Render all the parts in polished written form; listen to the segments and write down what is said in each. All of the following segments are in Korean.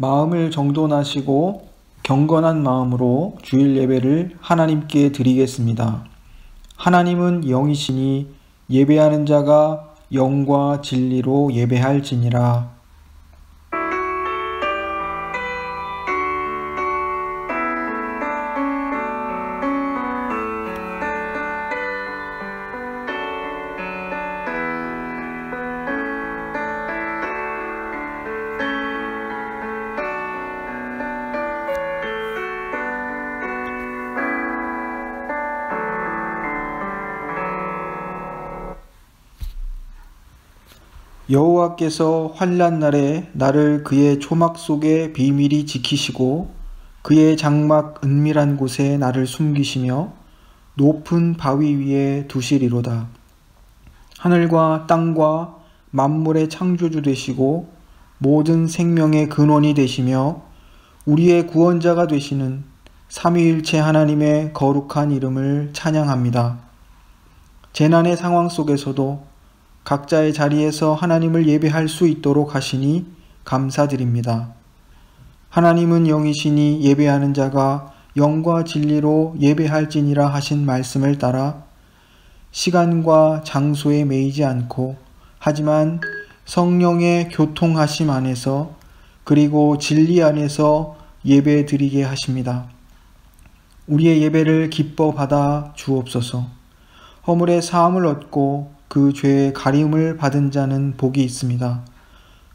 마음을 정돈하시고 경건한 마음으로 주일 예배를 하나님께 드리겠습니다. 하나님은 영이시니 예배하는 자가 영과 진리로 예배할지니라. 여호와께서 환난 날에 나를 그의 초막 속에 비밀히 지키시고 그의 장막 은밀한 곳에 나를 숨기시며 높은 바위 위에 두시리로다. 하늘과 땅과 만물의 창조주 되시고 모든 생명의 근원이 되시며 우리의 구원자가 되시는 삼위일체 하나님의 거룩한 이름을 찬양합니다. 재난의 상황 속에서도 각자의 자리에서 하나님을 예배할 수 있도록 하시니 감사드립니다. 하나님은 영이시니 예배하는 자가 영과 진리로 예배할지니라 하신 말씀을 따라 시간과 장소에 매이지 않고 하지만 성령의 교통하심 안에서 그리고 진리 안에서 예배 드리게 하십니다. 우리의 예배를 기뻐 받아 주옵소서. 허물의 사함을 얻고 그 죄의 가림을 받은 자는 복이 있습니다.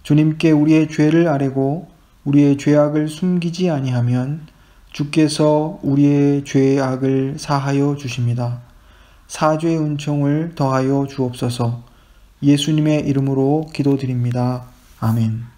주님께 우리의 죄를 아뢰고 우리의 죄악을 숨기지 아니하면 주께서 우리의 죄의 악을 사하여 주십니다. 사죄의 은총을 더하여 주옵소서. 예수님의 이름으로 기도드립니다. 아멘.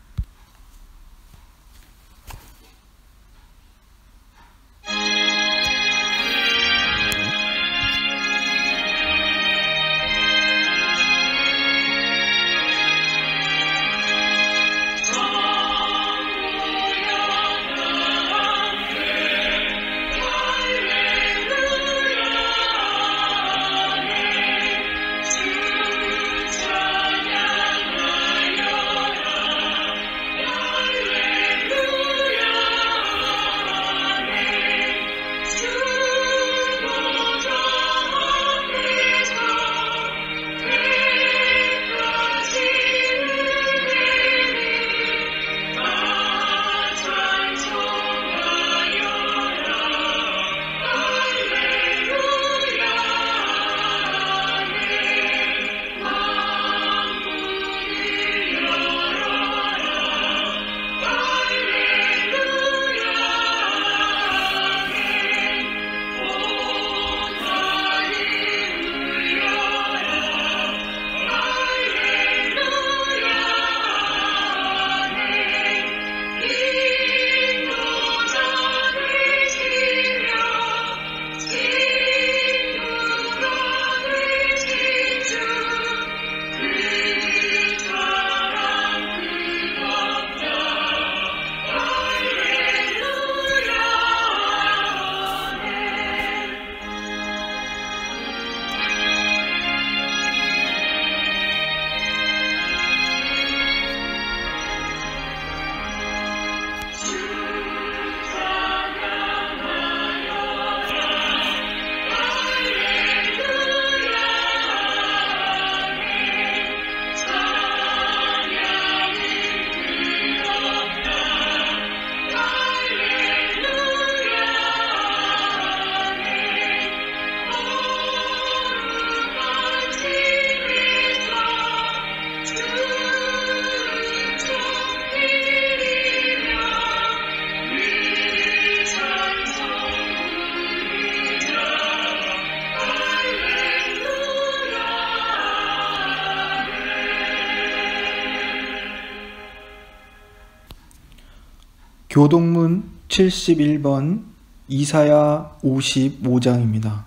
교동문 71번 이사야 55장입니다.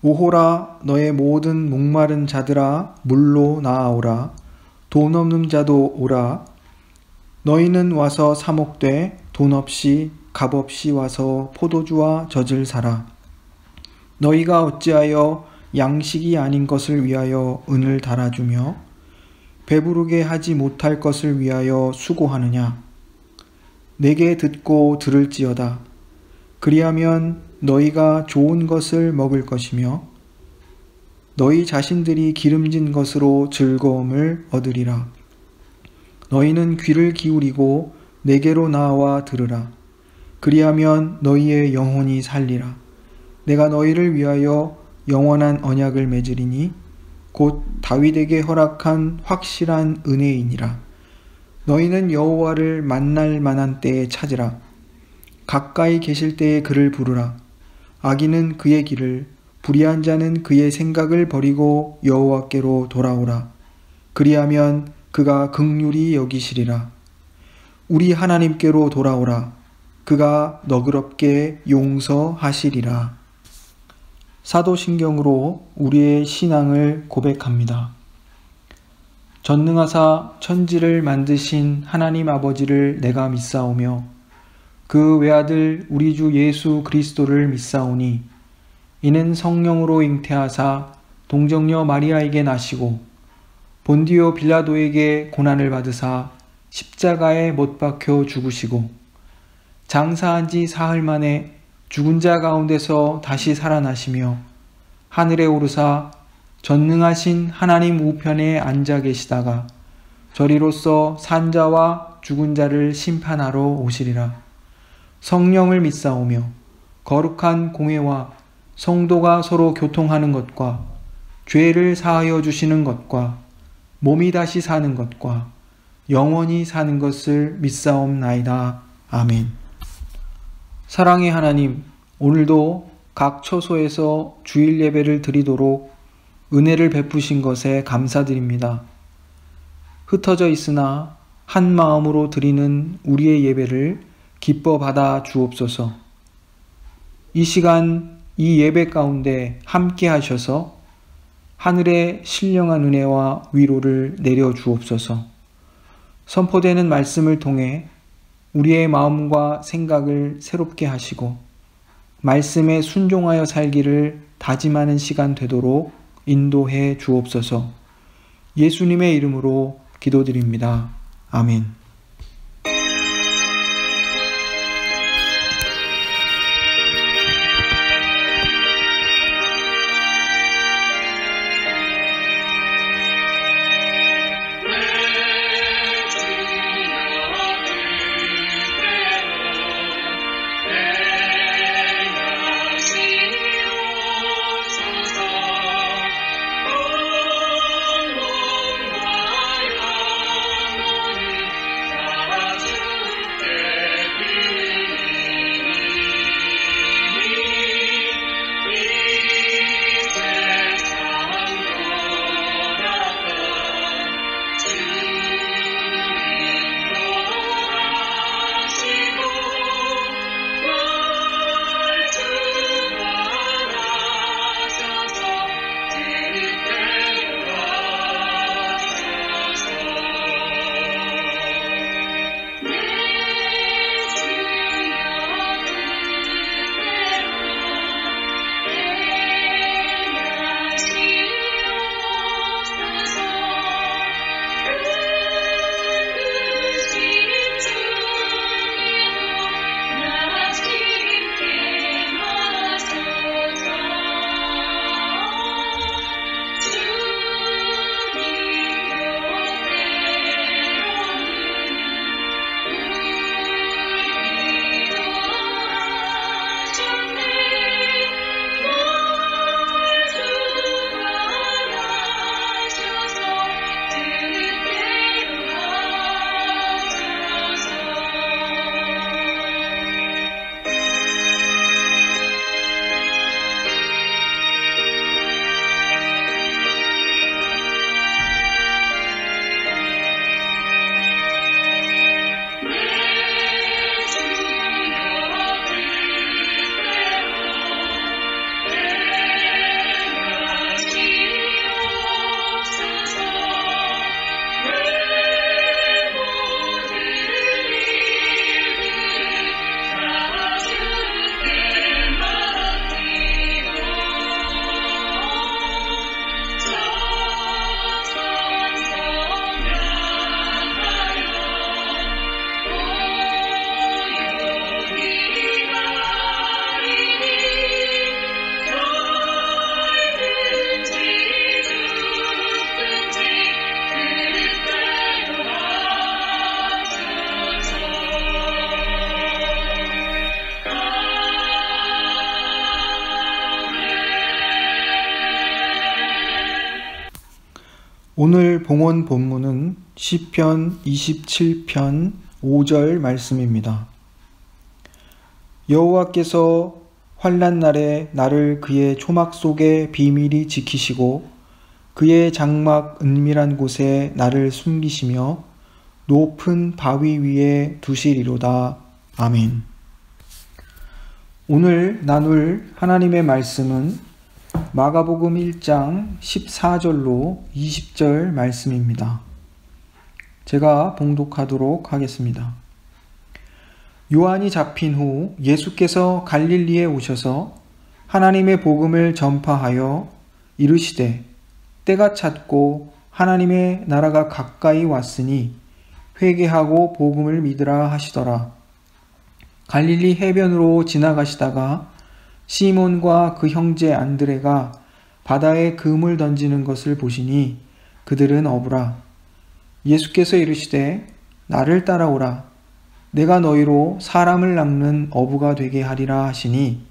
오호라 너의 모든 목마른 자들아 물로 나아오라. 돈 없는 자도 오라. 너희는 와서 사목되 돈 없이 값 없이 와서 포도주와 젖을 사라. 너희가 어찌하여 양식이 아닌 것을 위하여 은을 달아주며 배부르게 하지 못할 것을 위하여 수고하느냐? 내게 듣고 들을지어다. 그리하면 너희가 좋은 것을 먹을 것이며 너희 자신들이 기름진 것으로 즐거움을 얻으리라. 너희는 귀를 기울이고 내게로 나와 들으라. 그리하면 너희의 영혼이 살리라. 내가 너희를 위하여 영원한 언약을 맺으리니 곧 다윗에게 허락한 확실한 은혜이니라. 너희는 여호와를 만날 만한 때에 찾으라. 가까이 계실 때에 그를 부르라. 악인은 그의 길을, 불의한 자는 그의 생각을 버리고 여호와께로 돌아오라. 그리하면 그가 긍휼히 여기시리라. 우리 하나님께로 돌아오라. 그가 너그럽게 용서하시리라. 사도신경으로 우리의 신앙을 고백합니다. 전능하사 천지를 만드신 하나님 아버지를 내가 믿사오며 그 외아들 우리 주 예수 그리스도를 믿사오니 이는 성령으로 잉태하사 동정녀 마리아에게 나시고 본디오 빌라도에게 고난을 받으사 십자가에 못 박혀 죽으시고 장사한 지 사흘 만에 죽은 자 가운데서 다시 살아나시며 하늘에 오르사 전능하신 하나님 우편에 앉아 계시다가 저리로서 산자와 죽은 자를 심판하러 오시리라. 성령을 믿사오며 거룩한 공회와 성도가 서로 교통하는 것과 죄를 사하여 주시는 것과 몸이 다시 사는 것과 영원히 사는 것을 믿사옵나이다. 아멘. 사랑의 하나님, 오늘도 각 처소에서 주일 예배를 드리도록 은혜를 베푸신 것에 감사드립니다. 흩어져 있으나 한 마음으로 드리는 우리의 예배를 기뻐 받아 주옵소서. 이 시간 이 예배 가운데 함께 하셔서 하늘의 신령한 은혜와 위로를 내려 주옵소서. 선포되는 말씀을 통해 우리의 마음과 생각을 새롭게 하시고 말씀에 순종하여 살기를 다짐하는 시간 되도록 인도해 주옵소서. 예수님의 이름으로 기도드립니다. 아멘. 오늘 봉헌 본문은 시편 27편 5절 말씀입니다. 여호와께서 환난 날에 나를 그의 초막 속에 비밀히 지키시고 그의 장막 은밀한 곳에 나를 숨기시며 높은 바위 위에 두시리로다. 아멘. 오늘 나눌 하나님의 말씀은 마가복음 1장 14절로 20절 말씀입니다. 제가 봉독하도록 하겠습니다. 요한이 잡힌 후 예수께서 갈릴리에 오셔서 하나님의 복음을 전파하여 이르시되 때가 찼고 하나님의 나라가 가까이 왔으니 회개하고 복음을 믿으라 하시더라. 갈릴리 해변으로 지나가시다가 시몬과 그 형제 안드레가 바다에 금을 던지는 것을 보시니 그들은 어부라. 예수께서 이르시되 나를 따라오라. 내가 너희로 사람을 낚는 어부가 되게 하리라 하시니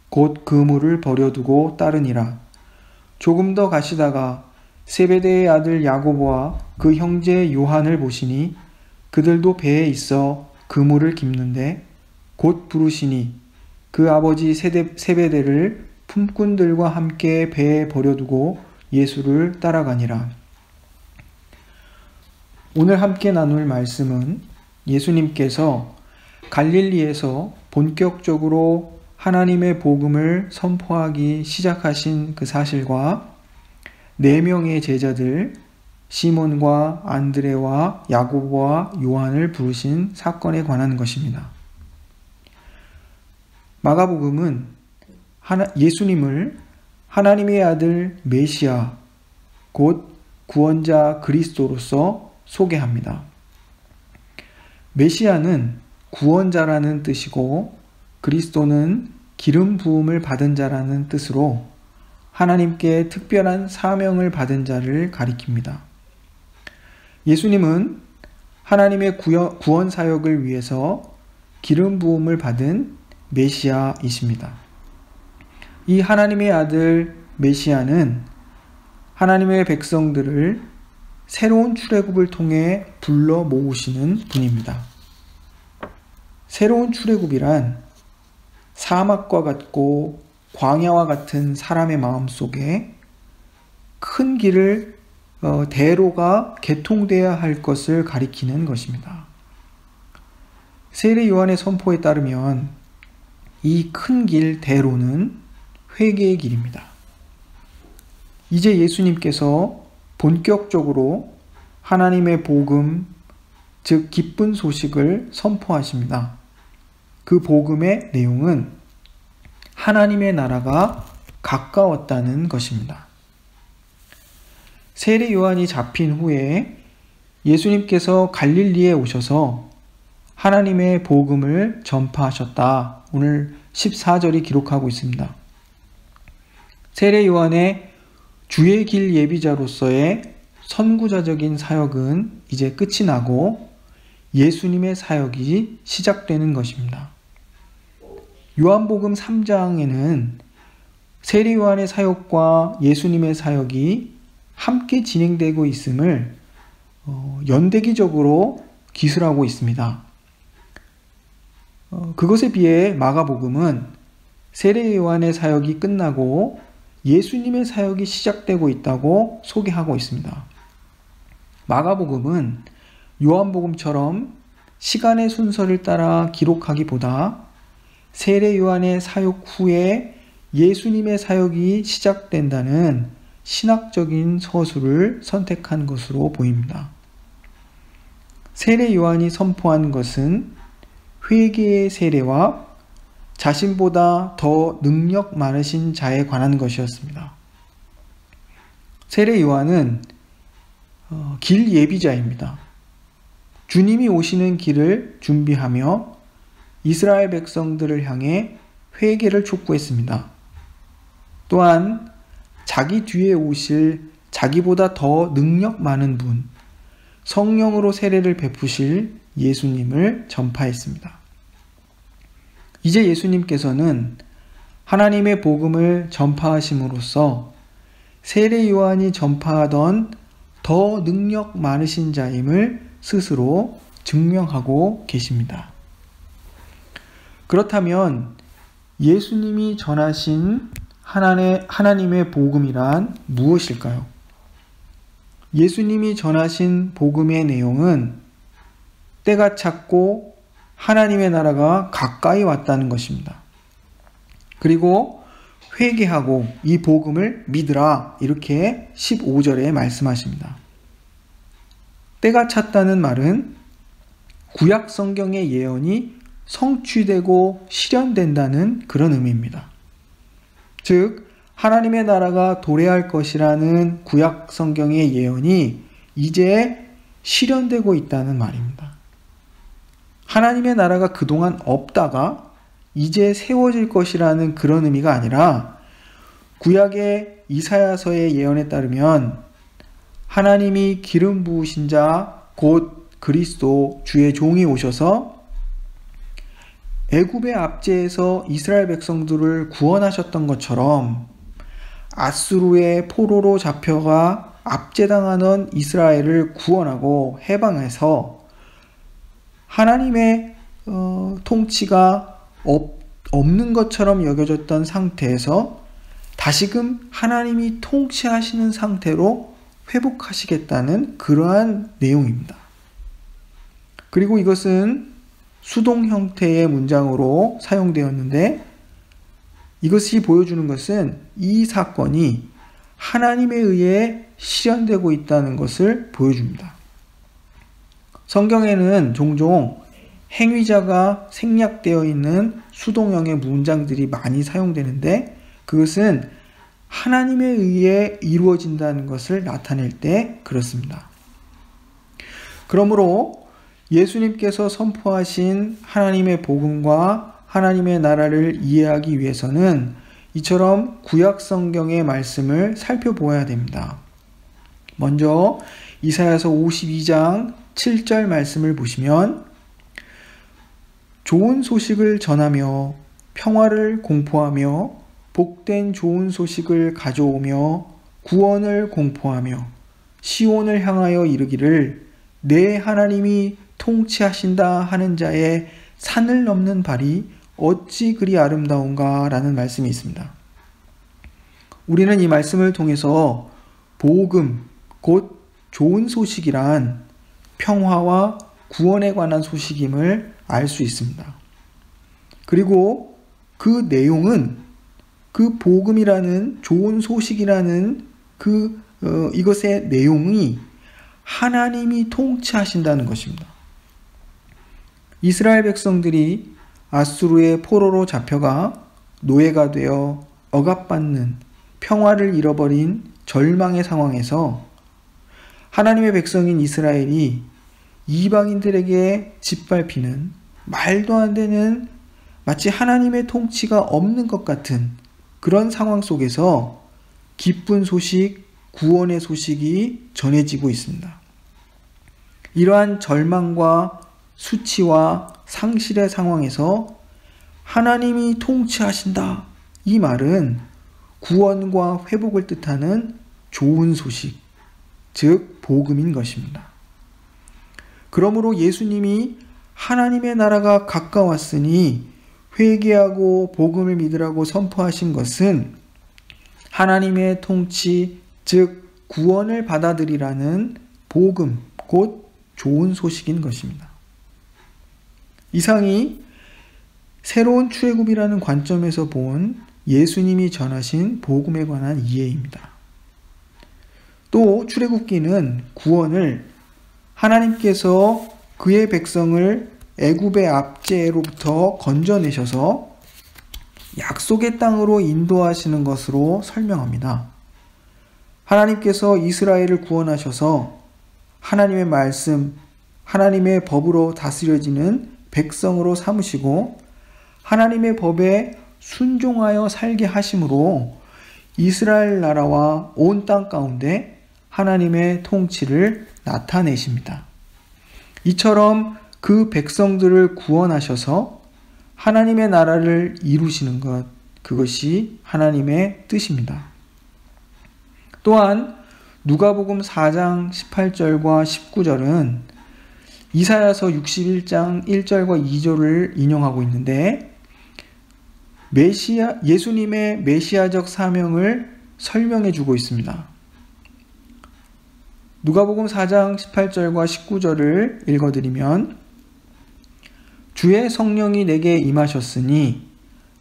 곧 그물을 버려두고 따르니라. 조금 더 가시다가 세베대의 아들 야고보와 그 형제 요한을 보시니 그들도 배에 있어 그물을 깁는데 곧 부르시니 그 아버지 세베대를 품꾼들과 함께 배에 버려두고 예수를 따라가니라. 오늘 함께 나눌 말씀은 예수님께서 갈릴리에서 본격적으로 하나님의 복음을 선포하기 시작하신 그 사실과 4명의 제자들 시몬과 안드레와 야고보와 요한을 부르신 사건에 관한 것입니다. 마가복음은 예수님을 하나님의 아들 메시아, 곧 구원자 그리스도로서 소개합니다. 메시아는 구원자라는 뜻이고 그리스도는 기름 부음을 받은 자라는 뜻으로 하나님께 특별한 사명을 받은 자를 가리킵니다. 예수님은 하나님의 구원 사역을 위해서 기름 부음을 받은 메시아이십니다. 이 하나님의 아들 메시아는 하나님의 백성들을 새로운 출애굽을 통해 불러 모으시는 분입니다. 새로운 출애굽이란 사막과 같고 광야와 같은 사람의 마음속에 큰 길을 대로가 개통되어야 할 것을 가리키는 것입니다. 세례 요한의 선포에 따르면 이 큰 길 대로는 회개의 길입니다. 이제 예수님께서 본격적으로 하나님의 복음, 즉 기쁜 소식을 선포하십니다. 그 복음의 내용은 하나님의 나라가 가까웠다는 것입니다. 세례 요한이 잡힌 후에 예수님께서 갈릴리에 오셔서 하나님의 복음을 전파하셨다. 오늘 14절이 기록하고 있습니다. 세례 요한의 주의 길 예비자로서의 선구자적인 사역은 이제 끝이 나고 예수님의 사역이 시작되는 것입니다. 요한복음 3장에는 세례 요한의 사역과 예수님의 사역이 함께 진행되고 있음을 연대기적으로 기술하고 있습니다. 그것에 비해 마가복음은 세례 요한의 사역이 끝나고 예수님의 사역이 시작되고 있다고 소개하고 있습니다. 마가복음은 요한복음처럼 시간의 순서를 따라 기록하기보다 세례 요한의 사역 후에 예수님의 사역이 시작된다는 신학적인 서술을 선택한 것으로 보입니다. 세례 요한이 선포한 것은 회개의 세례와 자신보다 더 능력 많으신 자에 관한 것이었습니다. 세례 요한은 길 예비자입니다. 주님이 오시는 길을 준비하며 이스라엘 백성들을 향해 회개를 촉구했습니다. 또한 자기 뒤에 오실 자기보다 더 능력 많은 분, 성령으로 세례를 베푸실 예수님을 전파했습니다. 이제 예수님께서는 하나님의 복음을 전파하심으로써 세례 요한이 전파하던 더 능력 많으신 자임을 스스로 증명하고 계십니다. 그렇다면 예수님이 전하신 하나님의 복음이란 무엇일까요? 예수님이 전하신 복음의 내용은 때가 찼고 하나님의 나라가 가까이 왔다는 것입니다. 그리고 회개하고 이 복음을 믿으라, 이렇게 15절에 말씀하십니다. 때가 찼다는 말은 구약 성경의 예언이 성취되고 실현된다는 그런 의미입니다. 즉 하나님의 나라가 도래할 것이라는 구약 성경의 예언이 이제 실현되고 있다는 말입니다. 하나님의 나라가 그동안 없다가 이제 세워질 것이라는 그런 의미가 아니라, 구약의 이사야서의 예언에 따르면 하나님이 기름 부으신 자 곧 그리스도 주의 종이 오셔서 애굽의 압제에서 이스라엘 백성들을 구원하셨던 것처럼 아수르의 포로로 잡혀가 압제당하는 이스라엘을 구원하고 해방해서 하나님의 통치가 없는 것처럼 여겨졌던 상태에서 다시금 하나님이 통치하시는 상태로 회복하시겠다는 그러한 내용입니다. 그리고 이것은 수동 형태의 문장으로 사용되었는데, 이것이 보여주는 것은 이 사건이 하나님에 의해 실현되고 있다는 것을 보여줍니다. 성경에는 종종 행위자가 생략되어 있는 수동형의 문장들이 많이 사용되는데, 그것은 하나님에 의해 이루어진다는 것을 나타낼 때 그렇습니다. 그러므로 예수님께서 선포하신 하나님의 복음과 하나님의 나라를 이해하기 위해서는 이처럼 구약 성경의 말씀을 살펴보아야 됩니다. 먼저 이사야서 52장 7절 말씀을 보시면, 좋은 소식을 전하며 평화를 공포하며 복된 좋은 소식을 가져오며 구원을 공포하며 시온을 향하여 이르기를 내 하나님이 통치하신다 하는 자의 산을 넘는 발이 어찌 그리 아름다운가 라는 말씀이 있습니다. 우리는 이 말씀을 통해서 복음, 곧 좋은 소식이란 평화와 구원에 관한 소식임을 알 수 있습니다. 그리고 그 내용은 그 복음이라는 좋은 소식이라는 이것의 내용이 하나님이 통치하신다는 것입니다. 이스라엘 백성들이 아수르의 포로로 잡혀가 노예가 되어 억압받는, 평화를 잃어버린 절망의 상황에서 하나님의 백성인 이스라엘이 이방인들에게 짓밟히는, 말도 안 되는, 마치 하나님의 통치가 없는 것 같은 그런 상황 속에서 기쁜 소식, 구원의 소식이 전해지고 있습니다. 이러한 절망과 수치와 상실의 상황에서 하나님이 통치하신다, 이 말은 구원과 회복을 뜻하는 좋은 소식, 즉 복음인 것입니다. 그러므로 예수님이 하나님의 나라가 가까웠으니 회개하고 복음을 믿으라고 선포하신 것은 하나님의 통치, 즉 구원을 받아들이라는 복음, 곧 좋은 소식인 것입니다. 이상이 새로운 출애굽이라는 관점에서 본 예수님이 전하신 복음에 관한 이해입니다. 또 출애굽기는 구원을, 하나님께서 그의 백성을 애굽의 압제로부터 건져내셔서 약속의 땅으로 인도하시는 것으로 설명합니다. 하나님께서 이스라엘을 구원하셔서 하나님의 말씀, 하나님의 법으로 다스려지는 백성으로 삼으시고 하나님의 법에 순종하여 살게 하심으로 이스라엘 나라와 온 땅 가운데 하나님의 통치를 나타내십니다. 이처럼 그 백성들을 구원하셔서 하나님의 나라를 이루시는 것, 그것이 하나님의 뜻입니다. 또한 누가복음 4장 18절과 19절은 이사야서 61장 1절과 2절을 인용하고 있는데 예수님의 메시아적 사명을 설명해 주고 있습니다. 누가복음 4장 18절과 19절을 읽어드리면 주의 성령이 내게 임하셨으니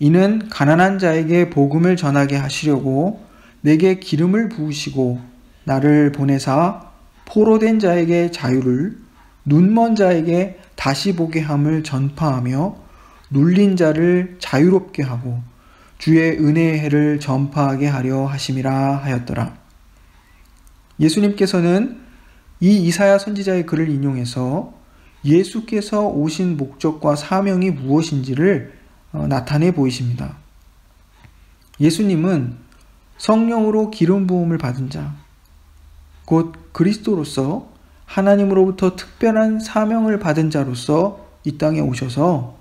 이는 가난한 자에게 복음을 전하게 하시려고 내게 기름을 부으시고 나를 보내사 포로된 자에게 자유를 눈먼 자에게 다시 보게 함을 전파하며 눌린 자를 자유롭게 하고 주의 은혜의 해를 전파하게 하려 하심이라 하였더라. 예수님께서는 이 이사야 선지자의 글을 인용해서 예수께서 오신 목적과 사명이 무엇인지를 나타내 보이십니다. 예수님은 성령으로 기름 부음을 받은 자, 곧 그리스도로서 하나님으로부터 특별한 사명을 받은 자로서 이 땅에 오셔서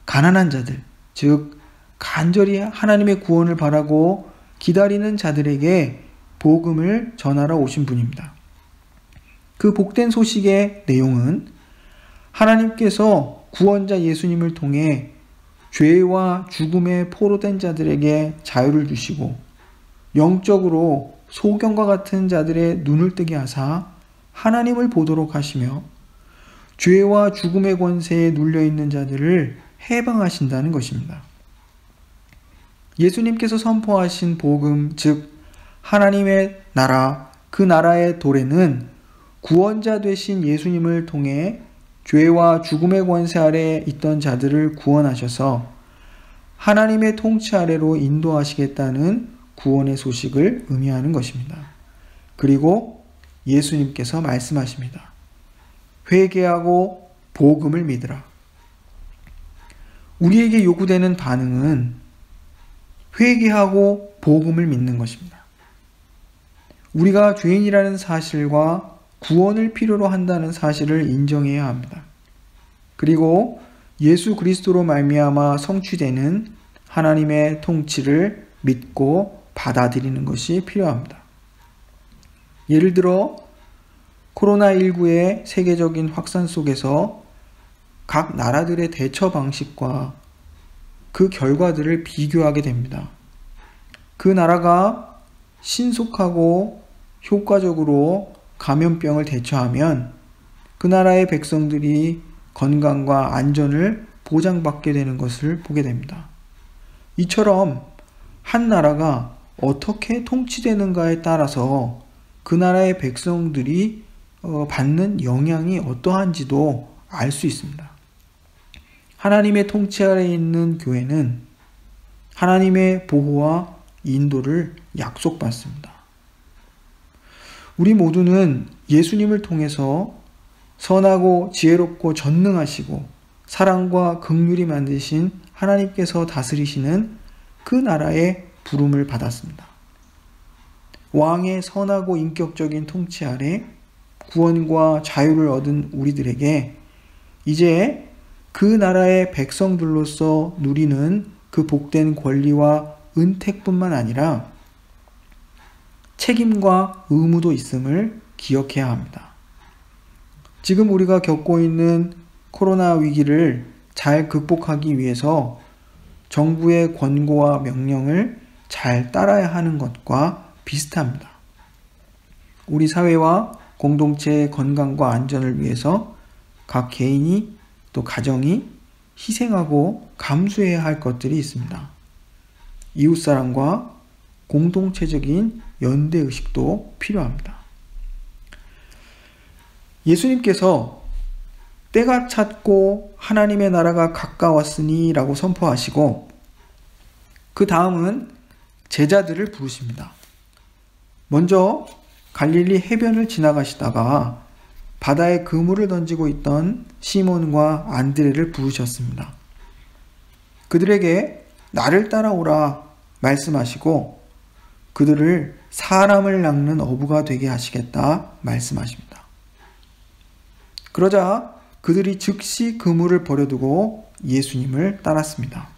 가난한 자들, 즉 간절히 하나님의 구원을 바라고 기다리는 자들에게 복음을 전하러 오신 분입니다. 그 복된 소식의 내용은 하나님께서 구원자 예수님을 통해 죄와 죽음에 포로된 자들에게 자유를 주시고 영적으로 소경과 같은 자들의 눈을 뜨게 하사 하나님을 보도록 하시며 죄와 죽음의 권세에 눌려있는 자들을 해방하신다는 것입니다. 예수님께서 선포하신 복음, 즉 하나님의 나라, 그 나라의 도래는 구원자 되신 예수님을 통해 죄와 죽음의 권세 아래에 있던 자들을 구원하셔서 하나님의 통치 아래로 인도하시겠다는 구원의 소식을 의미하는 것입니다. 그리고 예수님께서 말씀하십니다. 회개하고 복음을 믿으라. 우리에게 요구되는 반응은 회개하고 복음을 믿는 것입니다. 우리가 죄인이라는 사실과 구원을 필요로 한다는 사실을 인정해야 합니다. 그리고 예수 그리스도로 말미암아 성취되는 하나님의 통치를 믿고 받아들이는 것이 필요합니다. 예를 들어 코로나19의 세계적인 확산 속에서 각 나라들의 대처 방식과 그 결과들을 비교하게 됩니다. 그 나라가 신속하고 효과적으로 감염병을 대처하면 그 나라의 백성들이 건강과 안전을 보장받게 되는 것을 보게 됩니다. 이처럼 한 나라가 어떻게 통치되는가에 따라서 그 나라의 백성들이 받는 영향이 어떠한지도 알 수 있습니다. 하나님의 통치 아래에 있는 교회는 하나님의 보호와 인도를 약속받습니다. 우리 모두는 예수님을 통해서 선하고 지혜롭고 전능하시고 사랑과 긍휼이 만드신 하나님께서 다스리시는 그 나라의 부름을 받았습니다. 왕의 선하고 인격적인 통치 아래 구원과 자유를 얻은 우리들에게 이제 그 나라의 백성들로서 누리는 그 복된 권리와 은택뿐만 아니라 책임과 의무도 있음을 기억해야 합니다. 지금 우리가 겪고 있는 코로나 위기를 잘 극복하기 위해서 정부의 권고와 명령을 잘 따라야 하는 것과 비슷합니다. 우리 사회와 공동체의 건강과 안전을 위해서 각 개인이 또 가정이 희생하고 감수해야 할 것들이 있습니다. 이웃사랑과 공동체적인 연대의식도 필요합니다. 예수님께서 때가 찼고 하나님의 나라가 가까웠으니 라고 선포하시고 그 다음은 제자들을 부르십니다. 먼저 갈릴리 해변을 지나가시다가 바다에 그물을 던지고 있던 시몬과 안드레를 부르셨습니다. 그들에게 나를 따라오라 말씀하시고 그들을 사람을 낚는 어부가 되게 하시겠다 말씀하십니다. 그러자 그들이 즉시 그물을 버려두고 예수님을 따랐습니다.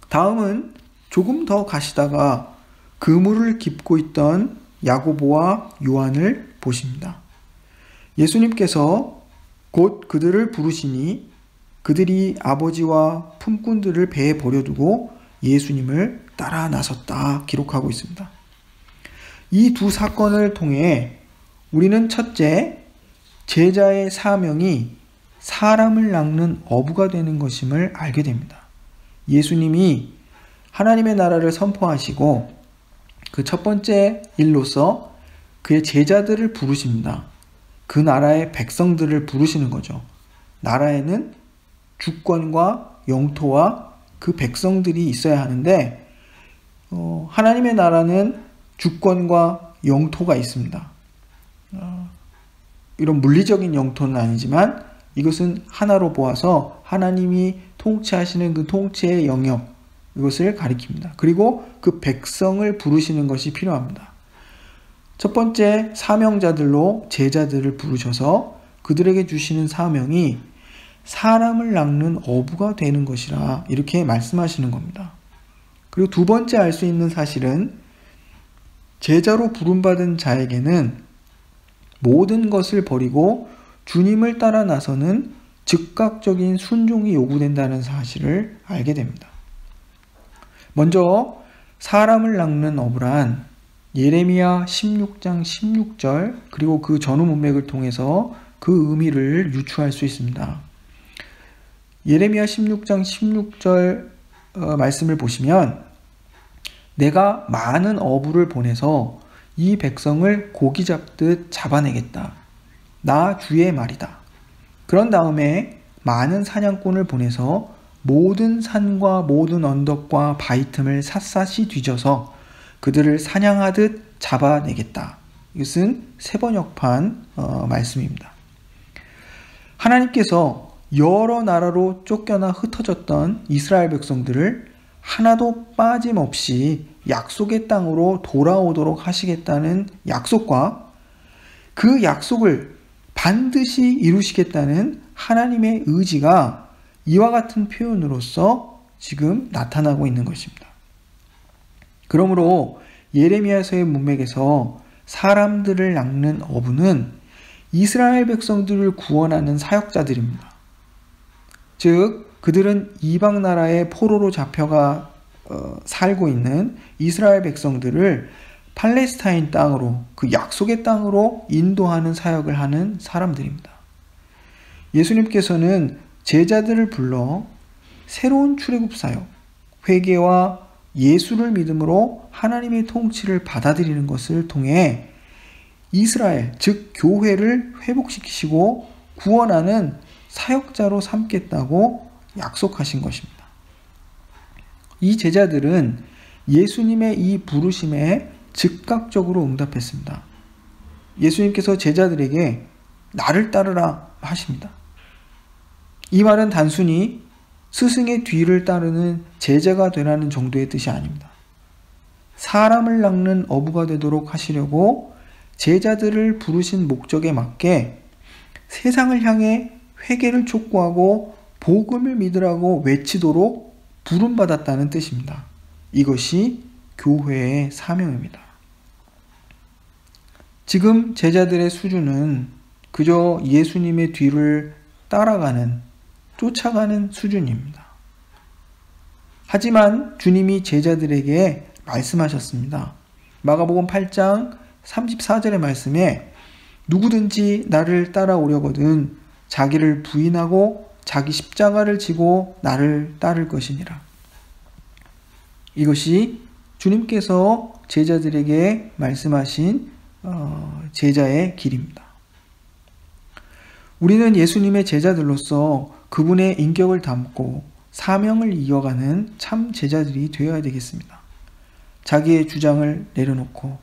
다음은 조금 더 가시다가 그물을 깁고 있던 야고보와 요한을 보십니다. 예수님께서 곧 그들을 부르시니 그들이 아버지와 품꾼들을 배에 버려두고 예수님을 따라 나섰다 기록하고 있습니다. 이 두 사건을 통해 우리는 첫째, 제자의 사명이 사람을 낚는 어부가 되는 것임을 알게 됩니다. 예수님이 하나님의 나라를 선포하시고 그 첫 번째 일로서 그의 제자들을 부르십니다. 그 나라의 백성들을 부르시는 거죠. 나라에는 주권과 영토와 그 백성들이 있어야 하는데 하나님의 나라는 주권과 영토가 있습니다. 이런 물리적인 영토는 아니지만 이것은 하나로 보아서 하나님이 통치하시는 그 통치의 영역, 이것을 가리킵니다. 그리고 그 백성을 부르시는 것이 필요합니다. 첫 번째, 사명자들로 제자들을 부르셔서 그들에게 주시는 사명이 사람을 낚는 어부가 되는 것이라 이렇게 말씀하시는 겁니다. 그리고 두 번째 알 수 있는 사실은 제자로 부름받은 자에게는 모든 것을 버리고 주님을 따라 나서는 즉각적인 순종이 요구된다는 사실을 알게 됩니다. 먼저 사람을 낚는 어부란 예레미야 16장 16절 그리고 그 전후 문맥을 통해서 그 의미를 유추할 수 있습니다. 예레미야 16장 16절 말씀을 보시면 내가 많은 어부를 보내서 이 백성을 고기 잡듯 잡아내겠다. 나 주의 말이다. 그런 다음에 많은 사냥꾼을 보내서 모든 산과 모든 언덕과 바위 틈을 샅샅이 뒤져서 그들을 사냥하듯 잡아내겠다. 이것은 세번역판 말씀입니다. 하나님께서 여러 나라로 쫓겨나 흩어졌던 이스라엘 백성들을 하나도 빠짐없이 약속의 땅으로 돌아오도록 하시겠다는 약속과 그 약속을 반드시 이루시겠다는 하나님의 의지가 이와 같은 표현으로서 지금 나타나고 있는 것입니다. 그러므로 예레미야서의 문맥에서 사람들을 낚는 어부는 이스라엘 백성들을 구원하는 사역자들입니다. 즉 그들은 이방 나라의 포로로 잡혀가 살고 있는 이스라엘 백성들을 팔레스타인 땅으로, 그 약속의 땅으로 인도하는 사역을 하는 사람들입니다. 예수님께서는 제자들을 불러 새로운 출애굽 사역, 회개와 예수를 믿음으로 하나님의 통치를 받아들이는 것을 통해 이스라엘, 즉 교회를 회복시키시고 구원하는 사역자로 삼겠다고 약속하신 것입니다. 이 제자들은 예수님의 이 부르심에 즉각적으로 응답했습니다. 예수님께서 제자들에게 나를 따르라 하십니다. 이 말은 단순히 스승의 뒤를 따르는 제자가 되라는 정도의 뜻이 아닙니다. 사람을 낚는 어부가 되도록 하시려고 제자들을 부르신 목적에 맞게 세상을 향해 회개를 촉구하고 복음을 믿으라고 외치도록 부름받았다는 뜻입니다. 이것이 교회의 사명입니다. 지금 제자들의 수준은 그저 예수님의 뒤를 따라가는, 쫓아가는 수준입니다. 하지만 주님이 제자들에게 말씀하셨습니다. 마가복음 8장 34절의 말씀에 누구든지 나를 따라오려거든 자기를 부인하고 자기 십자가를 지고 나를 따를 것이니라. 이것이 주님께서 제자들에게 말씀하신 제자의 길입니다. 우리는 예수님의 제자들로서 그분의 인격을 담고 사명을 이어가는 참 제자들이 되어야 되겠습니다. 자기의 주장을 내려놓고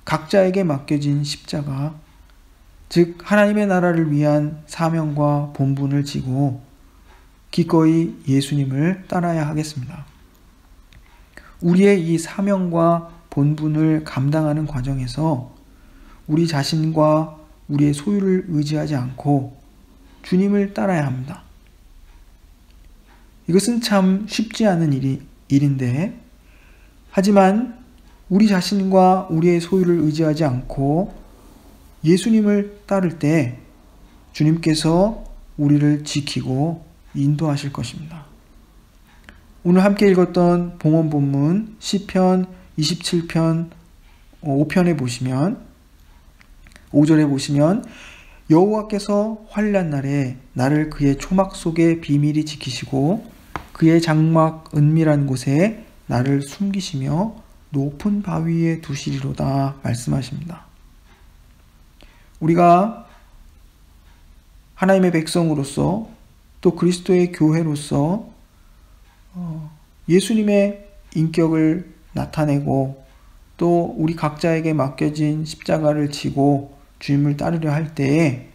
각자에게 맡겨진 십자가, 즉 하나님의 나라를 위한 사명과 본분을 지고 기꺼이 예수님을 따라야 하겠습니다. 우리의 이 사명과 본분을 감당하는 과정에서 우리 자신과 우리의 소유를 의지하지 않고 주님을 따라야 합니다. 이것은 참 쉽지 않은 일인데, 하지만 우리 자신과 우리의 소유를 의지하지 않고 예수님을 따를 때 주님께서 우리를 지키고 인도하실 것입니다. 오늘 함께 읽었던 봉헌 본문 시편 27편 5편에 보시면 5절에 보시면 여호와께서 환난 날에 나를 그의 초막 속에 비밀히 지키시고 그의 장막 은밀한 곳에 나를 숨기시며 높은 바위 위에 두시리로다 말씀하십니다. 우리가 하나님의 백성으로서 또 그리스도의 교회로서 예수님의 인격을 나타내고 또 우리 각자에게 맡겨진 십자가를 지고 주님을 따르려 할 때에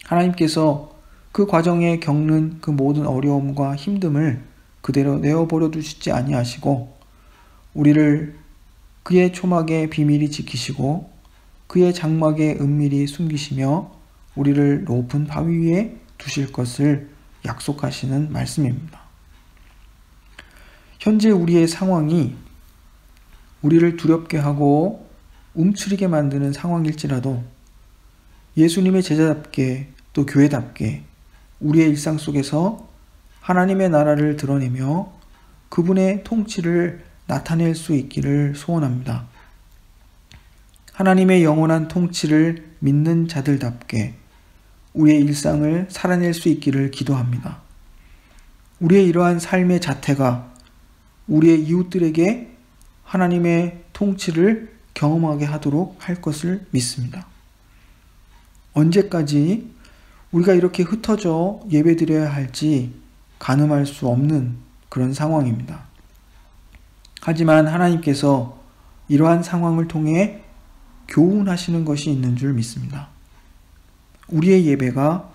하나님께서 그 과정에 겪는 그 모든 어려움과 힘듦을 그대로 내어버려 두시지 아니하시고 우리를 그의 초막에 비밀히 지키시고 그의 장막에 은밀히 숨기시며 우리를 높은 바위 위에 두실 것을 약속하시는 말씀입니다. 현재 우리의 상황이 우리를 두렵게 하고 움츠리게 만드는 상황일지라도 예수님의 제자답게 또 교회답게 우리의 일상 속에서 하나님의 나라를 드러내며 그분의 통치를 나타낼 수 있기를 소원합니다. 하나님의 영원한 통치를 믿는 자들답게 우리의 일상을 살아낼 수 있기를 기도합니다. 우리의 이러한 삶의 자태가 우리의 이웃들에게 하나님의 통치를 경험하게 하도록 할 것을 믿습니다. 언제까지 우리가 이렇게 흩어져 예배드려야 할지 가늠할 수 없는 그런 상황입니다. 하지만 하나님께서 이러한 상황을 통해 교훈하시는 것이 있는 줄 믿습니다. 우리의 예배가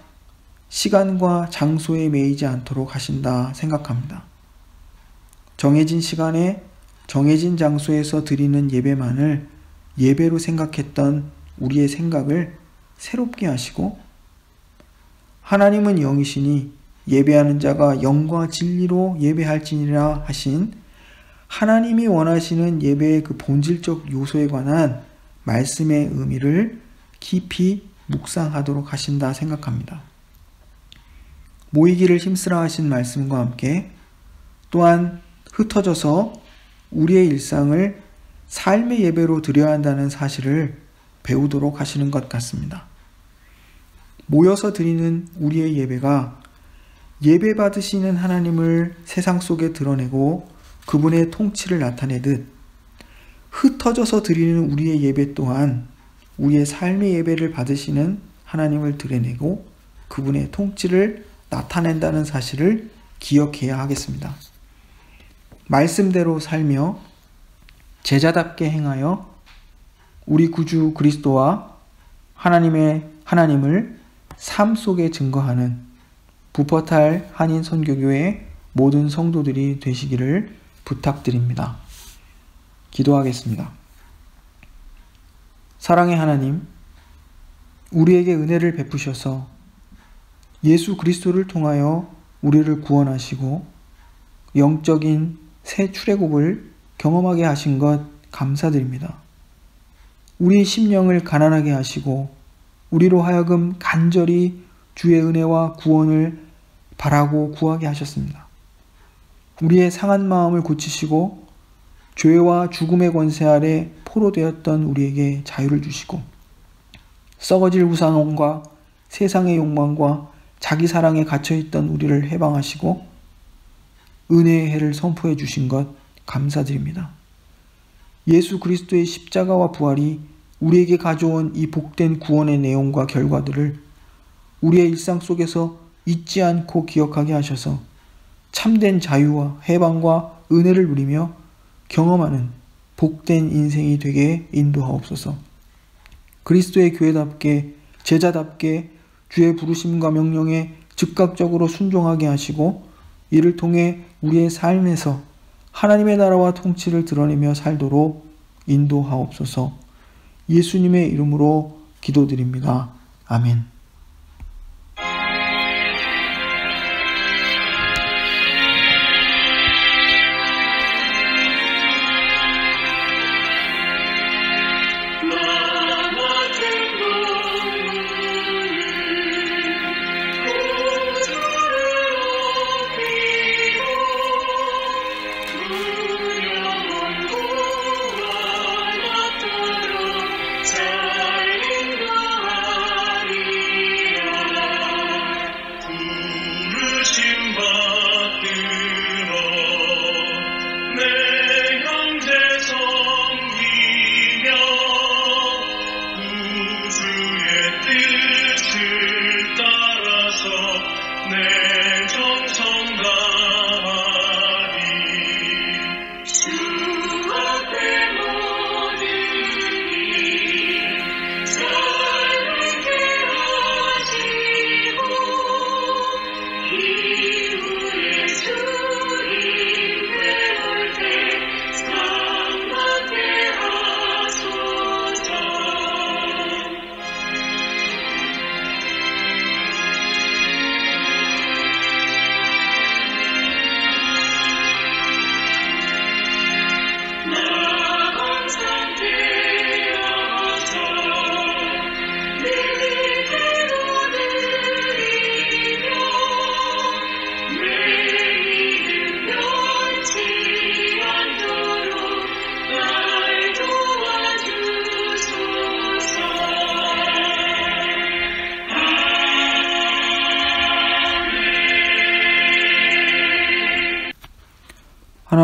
시간과 장소에 매이지 않도록 하신다 생각합니다. 정해진 시간에 정해진 장소에서 드리는 예배만을 예배로 생각했던 우리의 생각을 새롭게 하시고 하나님은 영이시니 예배하는 자가 영과 진리로 예배할지니라 하신 하나님이 원하시는 예배의 그 본질적 요소에 관한 말씀의 의미를 깊이 묵상하도록 하신다 생각합니다. 모이기를 힘쓰라 하신 말씀과 함께 또한 흩어져서 우리의 일상을 삶의 예배로 드려야 한다는 사실을 배우도록 하시는 것 같습니다. 모여서 드리는 우리의 예배가 예배 받으시는 하나님을 세상 속에 드러내고 그분의 통치를 나타내듯 흩어져서 드리는 우리의 예배 또한 우리의 삶의 예배를 받으시는 하나님을 드러내고 그분의 통치를 나타낸다는 사실을 기억해야 하겠습니다. 말씀대로 살며 제자답게 행하여 우리 구주 그리스도와 하나님을 삶 속에 증거하는 부퍼탈 한인 선교교회 모든 성도들이 되시기를 부탁드립니다. 기도하겠습니다. 사랑의 하나님, 우리에게 은혜를 베푸셔서 예수 그리스도를 통하여 우리를 구원하시고 영적인 새 출애굽을 경험하게 하신 것 감사드립니다. 우리 심령을 가난하게 하시고 우리로 하여금 간절히 주의 은혜와 구원을 바라고 구하게 하셨습니다. 우리의 상한 마음을 고치시고 죄와 죽음의 권세 아래 포로되었던 우리에게 자유를 주시고 썩어질 우상과 세상의 욕망과 자기 사랑에 갇혀있던 우리를 해방하시고 은혜의 해를 선포해 주신 것 감사드립니다. 예수 그리스도의 십자가와 부활이 우리에게 가져온 이 복된 구원의 내용과 결과들을 우리의 일상 속에서 잊지 않고 기억하게 하셔서 참된 자유와 해방과 은혜를 누리며 경험하는 복된 인생이 되게 인도하옵소서. 그리스도의 교회답게 제자답게 주의 부르심과 명령에 즉각적으로 순종하게 하시고 이를 통해 우리의 삶에서 하나님의 나라와 통치를 드러내며 살도록 인도하옵소서. 예수님의 이름으로 기도드립니다. 아멘.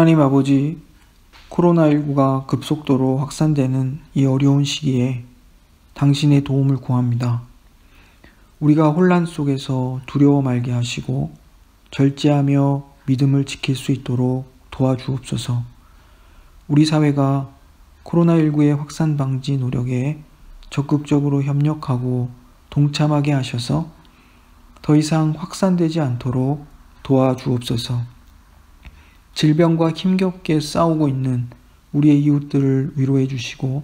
하나님 아버지, 코로나19가 급속도로 확산되는 이 어려운 시기에 당신의 도움을 구합니다. 우리가 혼란 속에서 두려워 말게 하시고 절제하며 믿음을 지킬 수 있도록 도와주옵소서. 우리 사회가 코로나19의 확산 방지 노력에 적극적으로 협력하고 동참하게 하셔서 더 이상 확산되지 않도록 도와주옵소서. 질병과 힘겹게 싸우고 있는 우리의 이웃들을 위로해 주시고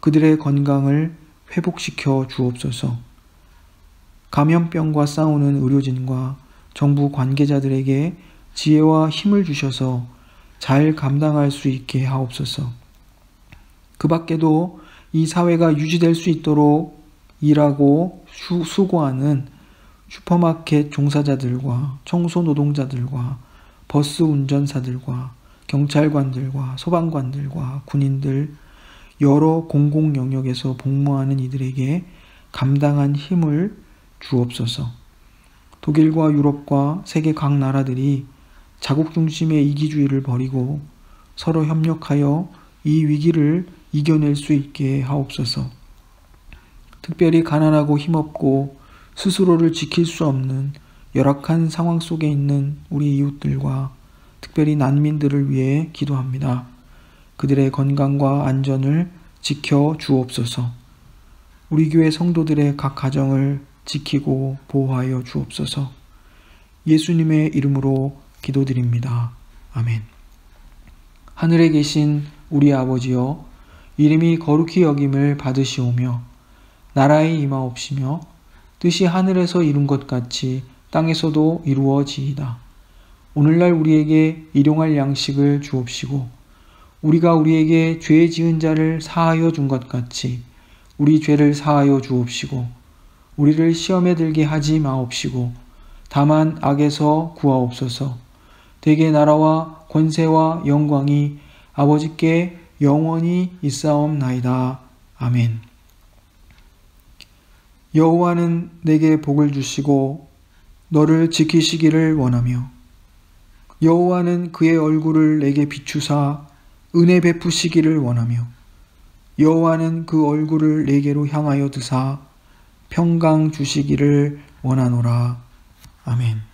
그들의 건강을 회복시켜 주옵소서. 감염병과 싸우는 의료진과 정부 관계자들에게 지혜와 힘을 주셔서 잘 감당할 수 있게 하옵소서. 그 밖에도 이 사회가 유지될 수 있도록 일하고 수고하는 슈퍼마켓 종사자들과 청소 노동자들과 버스 운전사들과 경찰관들과 소방관들과 군인들, 여러 공공 영역에서 복무하는 이들에게 감당한 힘을 주옵소서. 독일과 유럽과 세계 각 나라들이 자국 중심의 이기주의를 버리고 서로 협력하여 이 위기를 이겨낼 수 있게 하옵소서. 특별히 가난하고 힘없고 스스로를 지킬 수 없는 열악한 상황 속에 있는 우리 이웃들과 특별히 난민들을 위해 기도합니다. 그들의 건강과 안전을 지켜 주옵소서. 우리 교회 성도들의 각 가정을 지키고 보호하여 주옵소서. 예수님의 이름으로 기도드립니다. 아멘. 하늘에 계신 우리 아버지여, 이름이 거룩히 여김을 받으시오며 나라의 임하옵시며 뜻이 하늘에서 이룬 것 같이 땅에서도 이루어지이다. 오늘날 우리에게 일용할 양식을 주옵시고 우리가 우리에게 죄 지은 자를 사하여 준 것 같이 우리 죄를 사하여 주옵시고 우리를 시험에 들게 하지 마옵시고 다만 악에서 구하옵소서. 대개 나라와 권세와 영광이 아버지께 영원히 있사옵나이다. 아멘. 여호와는 내게 복을 주시고 너를 지키시기를 원하며 여호와는 그의 얼굴을 내게 비추사 은혜 베푸시기를 원하며 여호와는 그 얼굴을 내게로 향하여 드사 평강 주시기를 원하노라. 아멘.